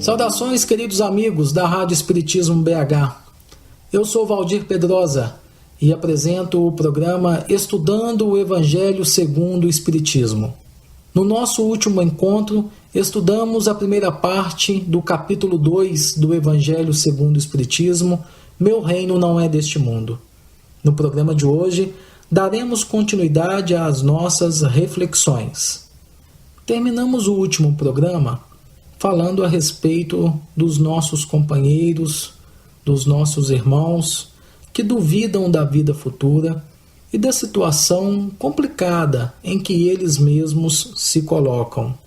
Saudações, queridos amigos da Rádio Espiritismo BH. Eu sou Valdir Pedrosa e apresento o programa Estudando o Evangelho segundo o Espiritismo. No nosso último encontro, estudamos a primeira parte do capítulo 2 do Evangelho segundo o Espiritismo, Meu Reino Não É Deste Mundo. No programa de hoje, daremos continuidade às nossas reflexões. Terminamos o último programa falando a respeito dos nossos companheiros, dos nossos irmãos que duvidam da vida futura e da situação complicada em que eles mesmos se colocam.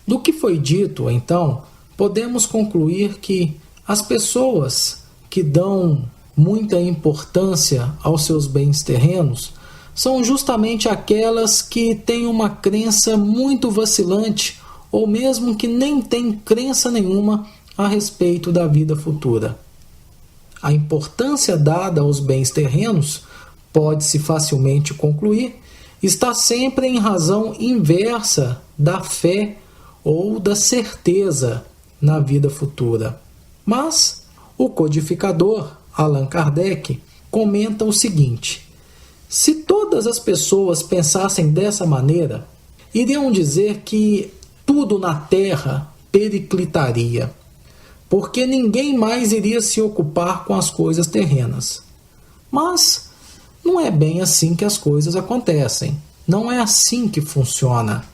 Do que foi dito, então, podemos concluir que as pessoas que dão muita importância aos seus bens terrenos são justamente aquelas que têm uma crença muito vacilante ou mesmo que nem têm crença nenhuma a respeito da vida futura. A importância dada aos bens terrenos, pode-se facilmente concluir, está sempre em razão inversa da fé ou da certeza na vida futura. Mas o codificador Allan Kardec comenta o seguinte: se todas as pessoas pensassem dessa maneira, iriam dizer que tudo na Terra periclitaria, porque ninguém mais iria se ocupar com as coisas terrenas. Mas não é bem assim que as coisas acontecem. Não é assim que funciona.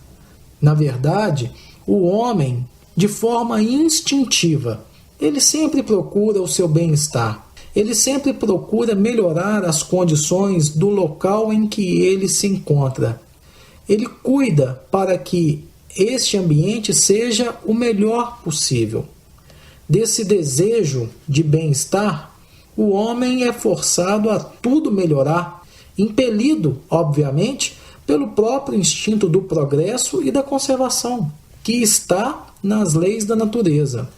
Na verdade, o homem, de forma instintiva, ele sempre procura o seu bem-estar. Ele sempre procura melhorar as condições do local em que ele se encontra. Ele cuida para que este ambiente seja o melhor possível. Desse desejo de bem-estar, o homem é forçado a tudo melhorar, impelido, obviamente, pelo próprio instinto do progresso e da conservação, que está nas leis da natureza.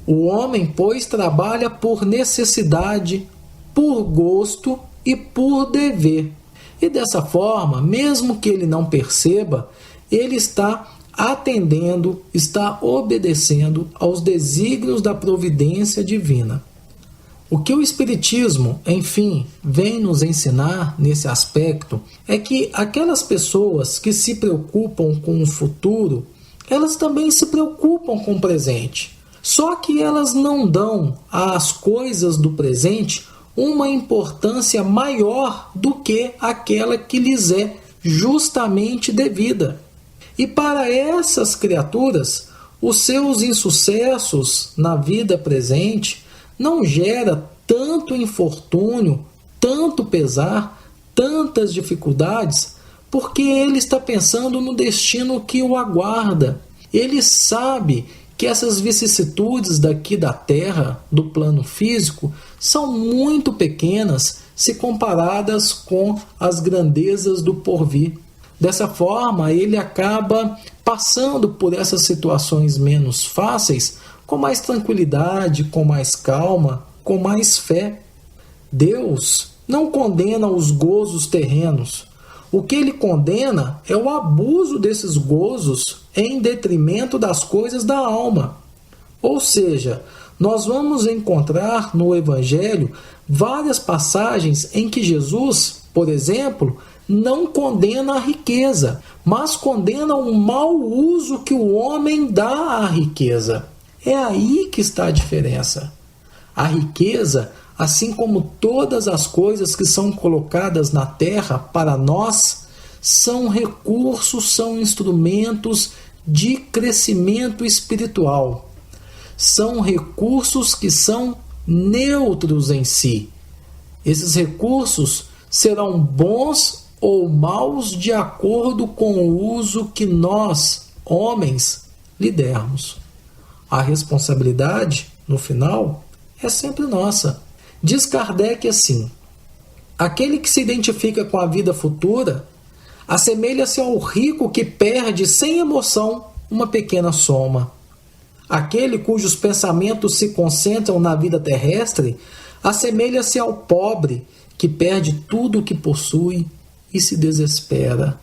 O homem, pois, trabalha por necessidade, por gosto e por dever. E dessa forma, mesmo que ele não perceba, ele está atendendo, está obedecendo aos desígnios da providência divina. O que o Espiritismo, enfim, vem nos ensinar nesse aspecto é que aquelas pessoas que se preocupam com o futuro, elas também se preocupam com o presente. Só que elas não dão às coisas do presente uma importância maior do que aquela que lhes é justamente devida. E para essas criaturas, os seus insucessos na vida presente não gera tanto infortúnio, tanto pesar, tantas dificuldades, porque ele está pensando no destino que o aguarda. Ele sabe que essas vicissitudes daqui da Terra, do plano físico, são muito pequenas se comparadas com as grandezas do porvir. Dessa forma, ele acaba passando por essas situações menos fáceis com mais tranquilidade, com mais calma, com mais fé. Deus não condena os gozos terrenos. O que ele condena é o abuso desses gozos em detrimento das coisas da alma. Ou seja, nós vamos encontrar no Evangelho várias passagens em que Jesus, por exemplo, não condena a riqueza, mas condena o mau uso que o homem dá à riqueza. É aí que está a diferença. A riqueza, assim como todas as coisas que são colocadas na terra para nós, são recursos, são instrumentos de crescimento espiritual. São recursos que são neutros em si. Esses recursos serão bons ou maus de acordo com o uso que nós, homens, lhe dermos. A responsabilidade, no final, é sempre nossa. Diz Kardec assim: aquele que se identifica com a vida futura assemelha-se ao rico que perde sem emoção uma pequena soma. Aquele cujos pensamentos se concentram na vida terrestre assemelha-se ao pobre que perde tudo o que possui e se desespera.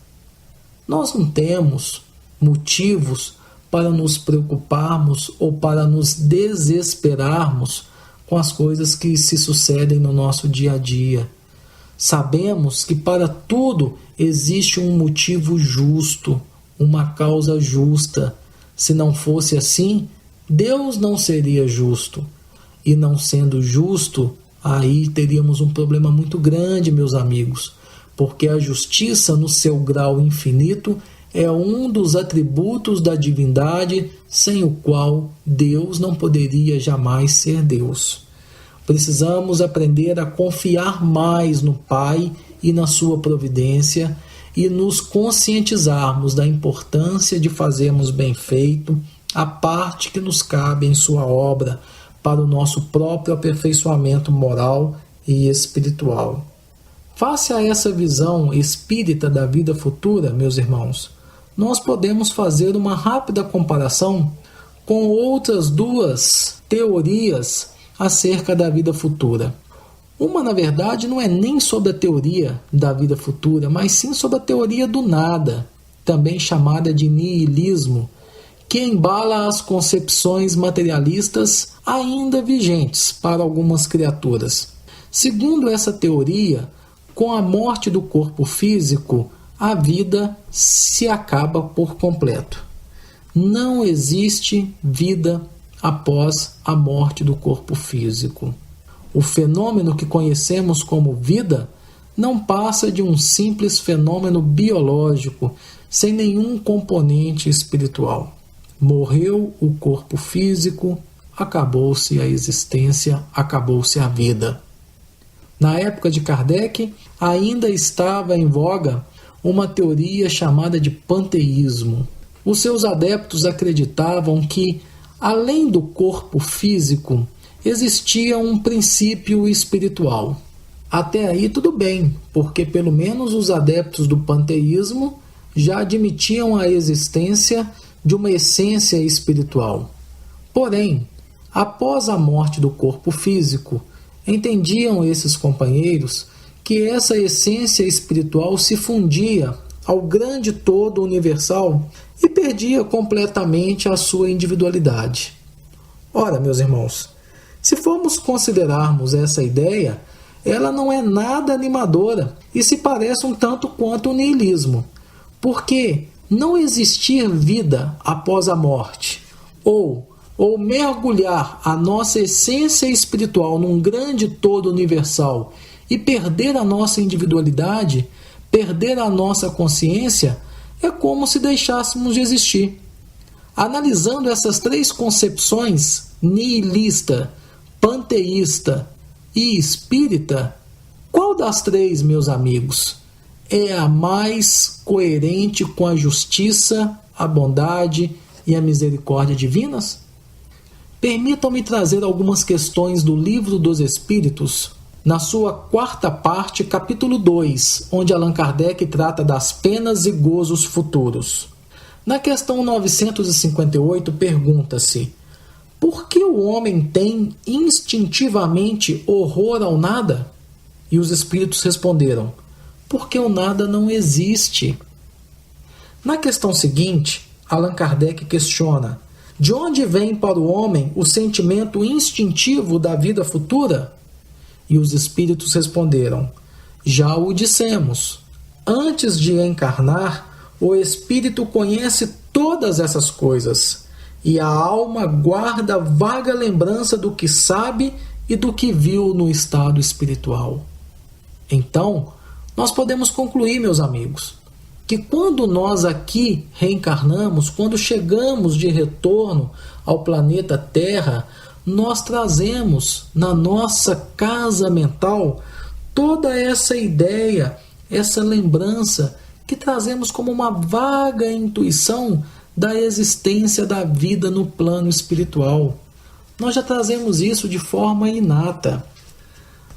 Nós não temos motivos para nos preocuparmos ou para nos desesperarmos com as coisas que se sucedem no nosso dia a dia. Sabemos que para tudo existe um motivo justo, uma causa justa. Se não fosse assim, Deus não seria justo. E não sendo justo, aí teríamos um problema muito grande, meus amigos, porque a justiça, no seu grau infinito, é um dos atributos da divindade sem o qual Deus não poderia jamais ser Deus. Precisamos aprender a confiar mais no Pai e na sua providência e nos conscientizarmos da importância de fazermos bem feito a parte que nos cabe em sua obra para o nosso próprio aperfeiçoamento moral e espiritual. Face a essa visão espírita da vida futura, meus irmãos, nós podemos fazer uma rápida comparação com outras duas teorias acerca da vida futura. Uma, na verdade, não é nem sobre a teoria da vida futura, mas sim sobre a teoria do nada, também chamada de niilismo, que embala as concepções materialistas ainda vigentes para algumas criaturas. Segundo essa teoria, com a morte do corpo físico, a vida se acaba por completo. Não existe vida após a morte do corpo físico. O fenômeno que conhecemos como vida não passa de um simples fenômeno biológico, sem nenhum componente espiritual. Morreu o corpo físico, acabou-se a existência, acabou-se a vida. Na época de Kardec, ainda estava em voga uma teoria chamada de panteísmo. Os seus adeptos acreditavam que, além do corpo físico, existia um princípio espiritual. Até aí tudo bem, porque pelo menos os adeptos do panteísmo já admitiam a existência de uma essência espiritual. Porém, após a morte do corpo físico, entendiam esses companheiros que essa essência espiritual se fundia ao grande todo universal e perdia completamente a sua individualidade. Ora, meus irmãos, se formos considerarmos essa ideia, ela não é nada animadora e se parece um tanto quanto o niilismo, porque não existir vida após a morte, ou mergulhar a nossa essência espiritual num grande todo universal e perder a nossa individualidade, perder a nossa consciência, é como se deixássemos de existir. Analisando essas três concepções, nihilista, panteísta e espírita, qual das três, meus amigos, é a mais coerente com a justiça, a bondade e a misericórdia divinas? Permitam-me trazer algumas questões do Livro dos Espíritos, na sua quarta parte, capítulo 2, onde Allan Kardec trata das penas e gozos futuros. Na questão 958, pergunta-se: por que o homem tem instintivamente horror ao nada? E os espíritos responderam: porque o nada não existe. Na questão seguinte, Allan Kardec questiona: de onde vem para o homem o sentimento instintivo da vida futura? E os espíritos responderam: já o dissemos. Antes de encarnar, o espírito conhece todas essas coisas, e a alma guarda vaga lembrança do que sabe e do que viu no estado espiritual. Então, nós podemos concluir, meus amigos, que quando nós aqui reencarnamos, quando chegamos de retorno ao planeta Terra, nós trazemos na nossa casa mental toda essa ideia, essa lembrança que trazemos como uma vaga intuição da existência da vida no plano espiritual. Nós já trazemos isso de forma inata.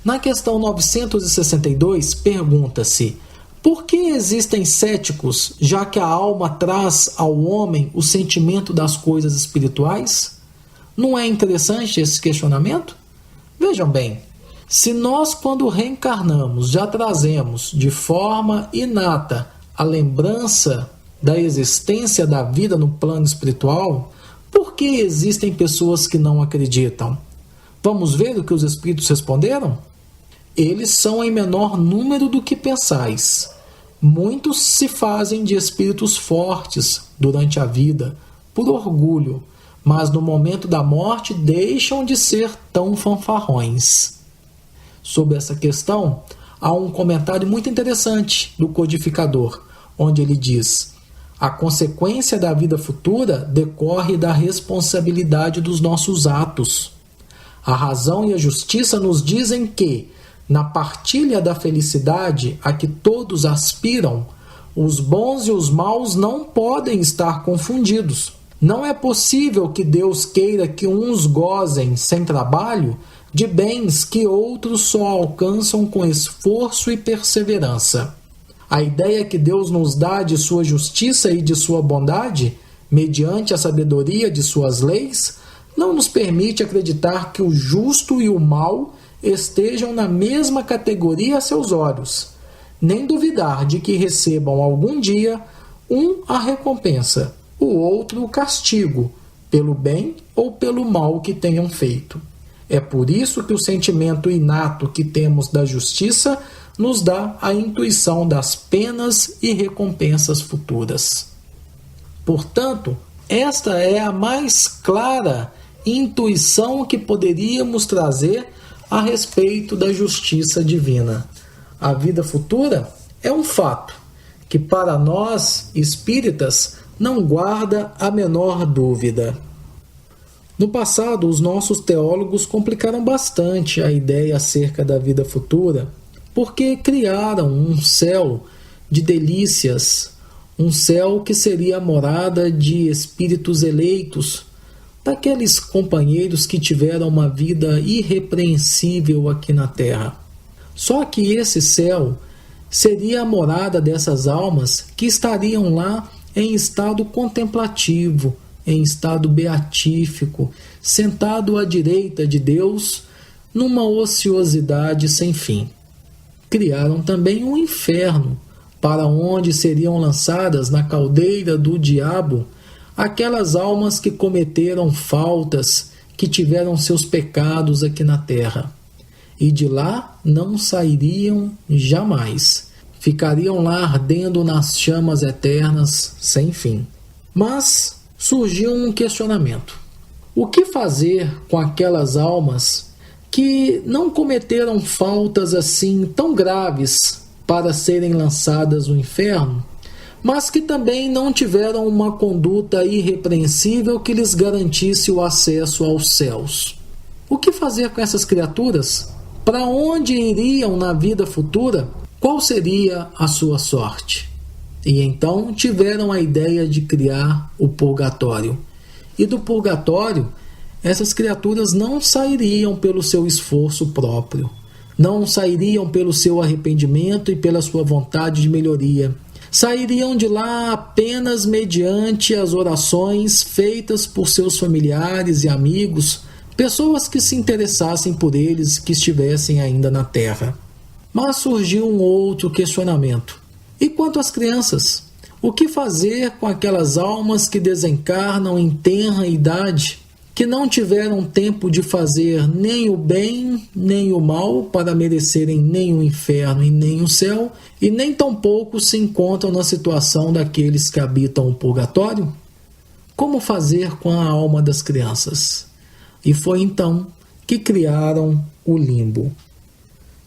Na questão 962, pergunta-se: por que existem céticos, já que a alma traz ao homem o sentimento das coisas espirituais? Não é interessante esse questionamento? Vejam bem, se nós, quando reencarnamos, já trazemos de forma inata a lembrança da existência da vida no plano espiritual, por que existem pessoas que não acreditam? Vamos ver o que os espíritos responderam? Eles são em menor número do que pensais. Muitos se fazem de espíritos fortes durante a vida, por orgulho, mas no momento da morte deixam de ser tão fanfarrões. Sobre essa questão, há um comentário muito interessante do codificador, onde ele diz: a consequência da vida futura decorre da responsabilidade dos nossos atos. A razão e a justiça nos dizem que, na partilha da felicidade a que todos aspiram, os bons e os maus não podem estar confundidos. Não é possível que Deus queira que uns gozem sem trabalho de bens que outros só alcançam com esforço e perseverança. A ideia que Deus nos dá de sua justiça e de sua bondade, mediante a sabedoria de suas leis, não nos permite acreditar que o justo e o mal estejam na mesma categoria a seus olhos, nem duvidar de que recebam algum dia um a recompensa, o outro o castigo, pelo bem ou pelo mal que tenham feito. É por isso que o sentimento inato que temos da justiça nos dá a intuição das penas e recompensas futuras. Portanto, esta é a mais clara intuição que poderíamos trazer a respeito da justiça divina. A vida futura é um fato que, para nós espíritas, não guarda a menor dúvida. No passado, os nossos teólogos complicaram bastante a ideia acerca da vida futura, porque criaram um céu de delícias, um céu que seria a morada de espíritos eleitos, daqueles companheiros que tiveram uma vida irrepreensível aqui na Terra. Só que esse céu seria a morada dessas almas que estariam lá em estado contemplativo, em estado beatífico, sentado à direita de Deus, numa ociosidade sem fim. Criaram também um inferno, para onde seriam lançadas na caldeira do diabo aquelas almas que cometeram faltas, que tiveram seus pecados aqui na terra. E de lá não sairiam jamais. Ficariam lá ardendo nas chamas eternas sem fim. Mas surgiu um questionamento. O que fazer com aquelas almas que não cometeram faltas assim tão graves para serem lançadas no inferno, mas que também não tiveram uma conduta irrepreensível que lhes garantisse o acesso aos céus? O que fazer com essas criaturas? Para onde iriam na vida futura? Qual seria a sua sorte? E então tiveram a ideia de criar o purgatório. E do purgatório, essas criaturas não sairiam pelo seu esforço próprio, não sairiam pelo seu arrependimento e pela sua vontade de melhoria. Sairiam de lá apenas mediante as orações feitas por seus familiares e amigos, pessoas que se interessassem por eles, que estivessem ainda na Terra. Mas surgiu um outro questionamento. E quanto às crianças? O que fazer com aquelas almas que desencarnam em tenra idade, que não tiveram tempo de fazer nem o bem nem o mal para merecerem nem o inferno e nem o céu, e nem tampouco se encontram na situação daqueles que habitam o purgatório? Como fazer com a alma das crianças? E foi então que criaram o limbo.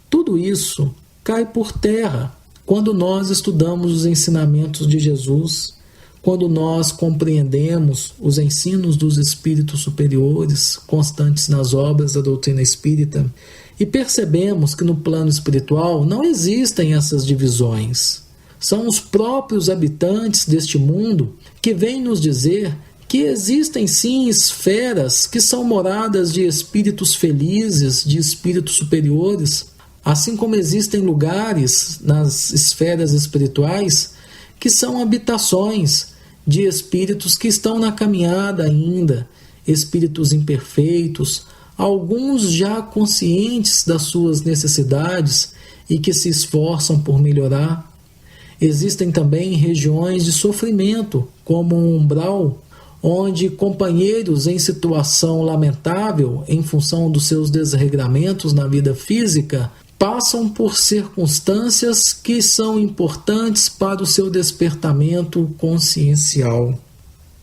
Tudo isso cai por terra quando nós estudamos os ensinamentos de Jesus, quando nós compreendemos os ensinos dos espíritos superiores constantes nas obras da doutrina espírita e percebemos que no plano espiritual não existem essas divisões. São os próprios habitantes deste mundo que vêm nos dizer que existem sim esferas que são moradas de espíritos felizes, de espíritos superiores, assim como existem lugares nas esferas espirituais que são habitações de espíritos que estão na caminhada ainda, espíritos imperfeitos, alguns já conscientes das suas necessidades e que se esforçam por melhorar. Existem também regiões de sofrimento, como um umbral, onde companheiros em situação lamentável, em função dos seus desregramentos na vida física, passam por circunstâncias que são importantes para o seu despertamento consciencial.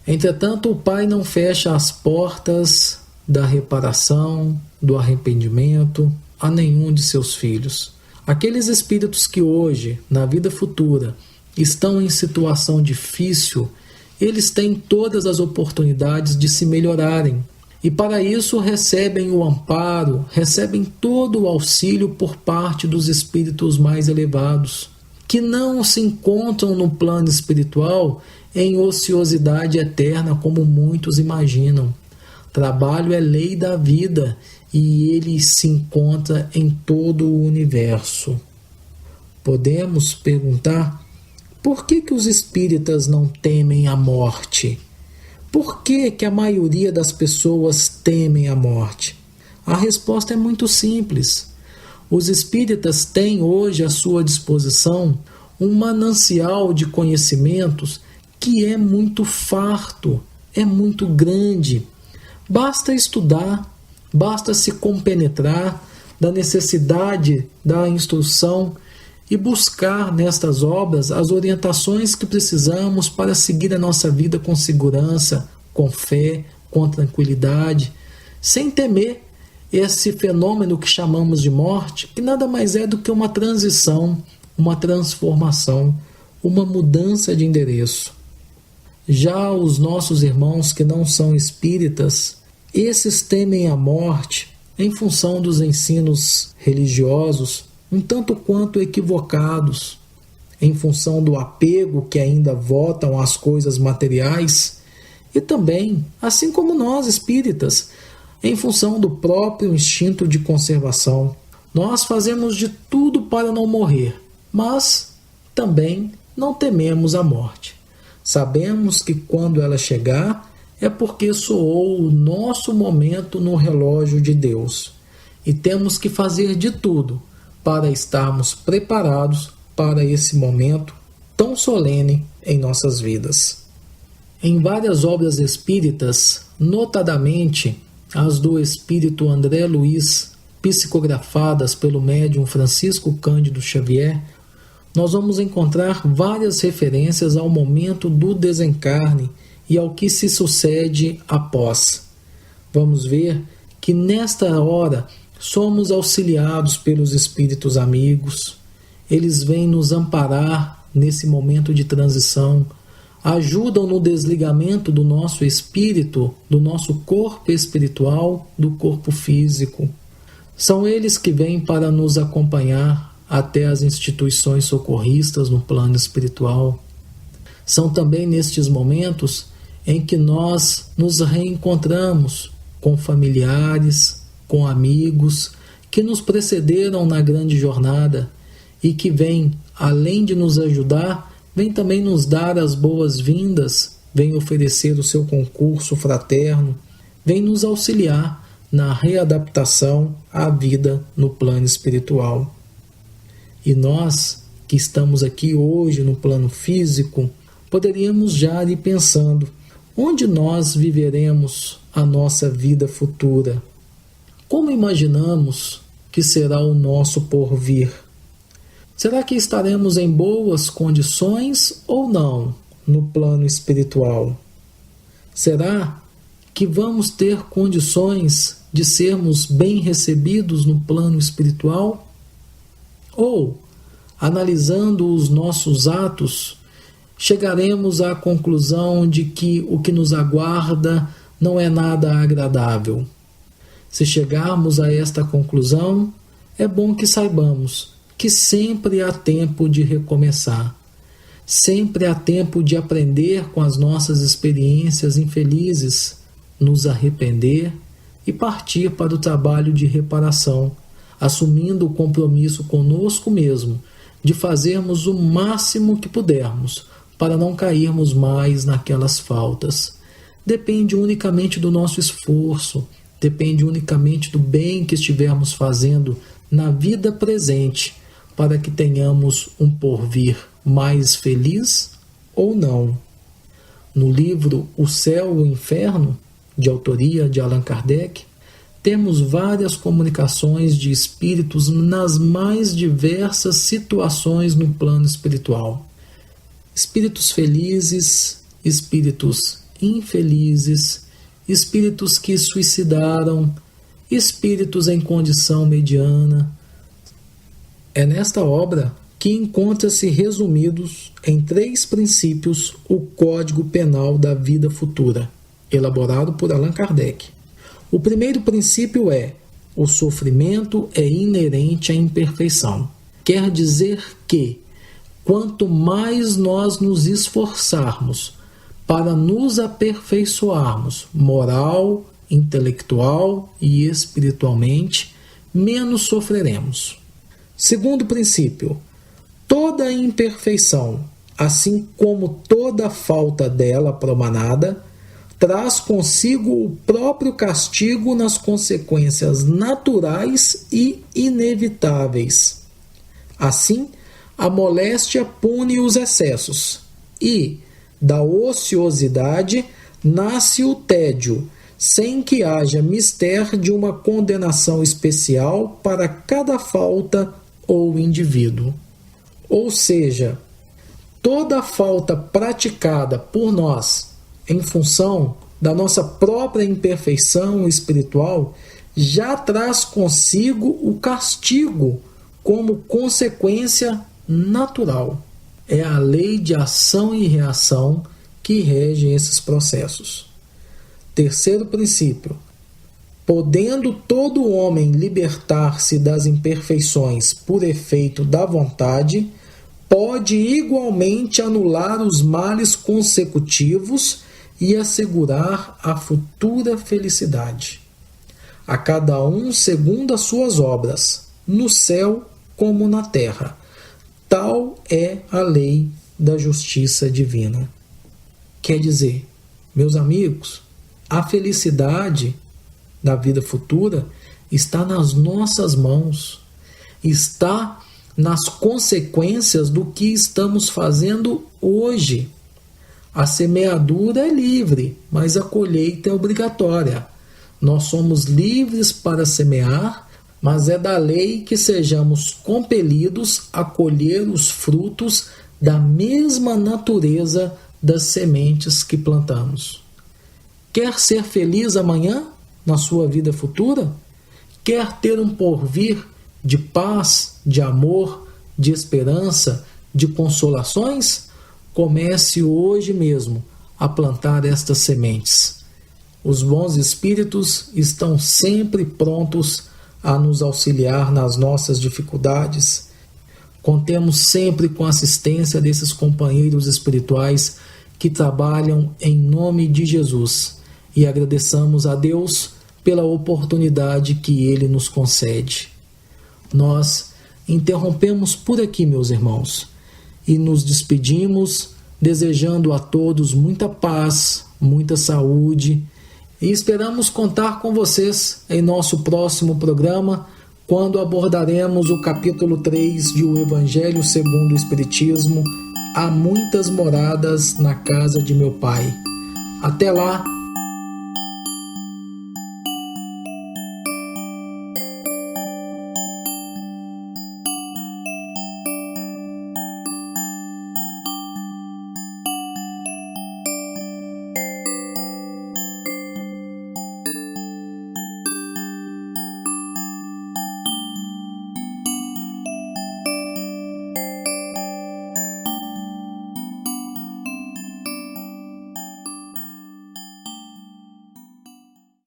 Entretanto, o Pai não fecha as portas da reparação, do arrependimento a nenhum de seus filhos. Aqueles espíritos que hoje, na vida futura, estão em situação difícil, eles têm todas as oportunidades de se melhorarem. E para isso recebem o amparo, recebem todo o auxílio por parte dos espíritos mais elevados, que não se encontram no plano espiritual em ociosidade eterna como muitos imaginam. Trabalho é lei da vida e ele se encontra em todo o universo. Podemos perguntar: por que os espíritas não temem a morte? Por que a maioria das pessoas temem a morte? A resposta é muito simples. Os espíritas têm hoje à sua disposição um manancial de conhecimentos que é muito farto, é muito grande. Basta estudar, basta se compenetrar da necessidade da instrução e buscar nestas obras as orientações que precisamos para seguir a nossa vida com segurança, com fé, com tranquilidade, sem temer esse fenômeno que chamamos de morte, que nada mais é do que uma transição, uma transformação, uma mudança de endereço. Já os nossos irmãos que não são espíritas, esses temem a morte em função dos ensinos religiosos, um tanto quanto equivocados, em função do apego que ainda votam às coisas materiais, e também, assim como nós espíritas, em função do próprio instinto de conservação. Nós fazemos de tudo para não morrer, mas também não tememos a morte. Sabemos que quando ela chegar, é porque soou o nosso momento no relógio de Deus, e temos que fazer de tudo para estarmos preparados para esse momento tão solene em nossas vidas. Em várias obras espíritas, notadamente as do espírito André Luiz, psicografadas pelo médium Francisco Cândido Xavier, nós vamos encontrar várias referências ao momento do desencarne e ao que se sucede após. Vamos ver que nesta hora somos auxiliados pelos espíritos amigos. Eles vêm nos amparar nesse momento de transição, ajudam no desligamento do nosso espírito, do nosso corpo espiritual, do corpo físico. São eles que vêm para nos acompanhar até as instituições socorristas no plano espiritual. São também nestes momentos em que nós nos reencontramos com familiares, com amigos que nos precederam na grande jornada e que vêm, além de nos ajudar, vêm também nos dar as boas-vindas, vêm oferecer o seu concurso fraterno, vêm nos auxiliar na readaptação à vida no plano espiritual. E nós, que estamos aqui hoje no plano físico, poderíamos já ir pensando: onde nós viveremos a nossa vida futura? Como imaginamos que será o nosso porvir? Será que estaremos em boas condições ou não no plano espiritual? Será que vamos ter condições de sermos bem recebidos no plano espiritual? Ou, analisando os nossos atos, chegaremos à conclusão de que o que nos aguarda não é nada agradável? Se chegarmos a esta conclusão, é bom que saibamos que sempre há tempo de recomeçar. Sempre há tempo de aprender com as nossas experiências infelizes, nos arrepender e partir para o trabalho de reparação, assumindo o compromisso conosco mesmo de fazermos o máximo que pudermos para não cairmos mais naquelas faltas. Depende unicamente do nosso esforço, depende unicamente do bem que estivermos fazendo na vida presente para que tenhamos um porvir mais feliz ou não? No livro O Céu e o Inferno, de autoria de Allan Kardec, temos várias comunicações de espíritos nas mais diversas situações no plano espiritual. Espíritos felizes, espíritos infelizes, espíritos que suicidaram, espíritos em condição mediana. É nesta obra que encontra-se resumidos em 3 princípios o Código Penal da Vida Futura, elaborado por Allan Kardec. O primeiro princípio é: o sofrimento é inerente à imperfeição. Quer dizer que, quanto mais nós nos esforçarmos para nos aperfeiçoarmos moral, intelectual e espiritualmente, menos sofreremos. Segundo princípio: toda imperfeição, assim como toda falta dela promanada, traz consigo o próprio castigo nas consequências naturais e inevitáveis. Assim, a moléstia pune os excessos e, da ociosidade, nasce o tédio, sem que haja mister de uma condenação especial para cada falta ou indivíduo. Ou seja, toda falta praticada por nós em função da nossa própria imperfeição espiritual já traz consigo o castigo como consequência natural. É a lei de ação e reação que rege esses processos. Terceiro princípio: podendo todo homem libertar-se das imperfeições por efeito da vontade, pode igualmente anular os males consecutivos e assegurar a futura felicidade. A cada um segundo as suas obras, no céu como na terra. Tal é a lei da justiça divina. Quer dizer, meus amigos, a felicidade da vida futura está nas nossas mãos, está nas consequências do que estamos fazendo hoje. A semeadura é livre, mas a colheita é obrigatória. Nós somos livres para semear, mas é da lei que sejamos compelidos a colher os frutos da mesma natureza das sementes que plantamos. Quer ser feliz amanhã, na sua vida futura? Quer ter um porvir de paz, de amor, de esperança, de consolações? Comece hoje mesmo a plantar estas sementes. Os bons espíritos estão sempre prontos a nos auxiliar nas nossas dificuldades. Contemos sempre com a assistência desses companheiros espirituais que trabalham em nome de Jesus e agradeçamos a Deus pela oportunidade que Ele nos concede. Nós interrompemos por aqui, meus irmãos, e nos despedimos desejando a todos muita paz, muita saúde e esperamos contar com vocês em nosso próximo programa, quando abordaremos o capítulo 3 de O Evangelho segundo o Espiritismo, Há muitas moradas na casa de meu Pai. Até lá!